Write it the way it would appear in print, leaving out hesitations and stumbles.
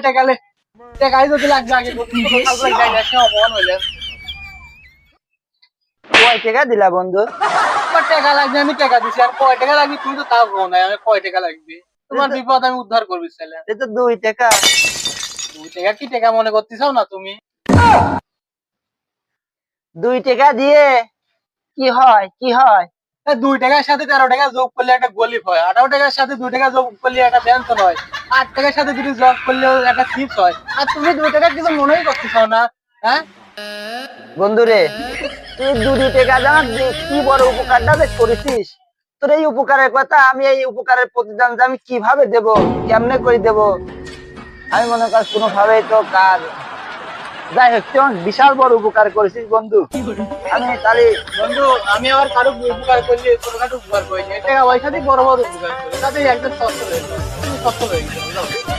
টাকা টাকাই যদি লাগবে আগে অপমান হইলে কয় টাকা দিলা বন্ধু? তোমার টাকা লাগবে আমি টাকা দিছি আর কয় টাকা লাগবে তুমি তো তাও কো নাই আমি কয় টাকা লাগবে তোমার বিপদ আমি উদ্ধার করবি ছেলে এই তো 2 টাকা। 2 টাকা কি টাকা মনে করতেছ না তুমি 2 টাকা দিয়ে কি হয় কি হয়? 2 টাকার সাথে 13 টাকা যোগ করলে একটা গলিফ হয় 18 টাকার সাথে 2 টাকা যোগ করলে একটা ব্যঞ্জন হয় 8 টাকার সাথে দুটো যোগ করলে একটা চিপস হয় আর তুমি 2 টাকা কিছু মনেই করতেছ না হ্যাঁ বন্ধু রে, তুই 2 টাকা জানা কি বড় উপকারটা যে করেছিস। তোর এই উপকারের কথা আমি এই উপকারের প্রতিদান যে আমি কিভাবে দেব, কেমনে করে দেব, আমি মনে কর কোনোভাবেই তো কাজ। যাই হোক, তুই আমাকে বিশাল বড় উপকার করেছিস বন্ধু। আমি তাহলে বন্ধু আমি আবার কারো উপকার করলে ছোটখাটো উপকার করিনি টাকা পয়সা দিয়ে বড় বড় উপকার করি তাতে একদম সচ্ছল হয়ে যাবে তুমি সচ্ছল হয়ে গেছো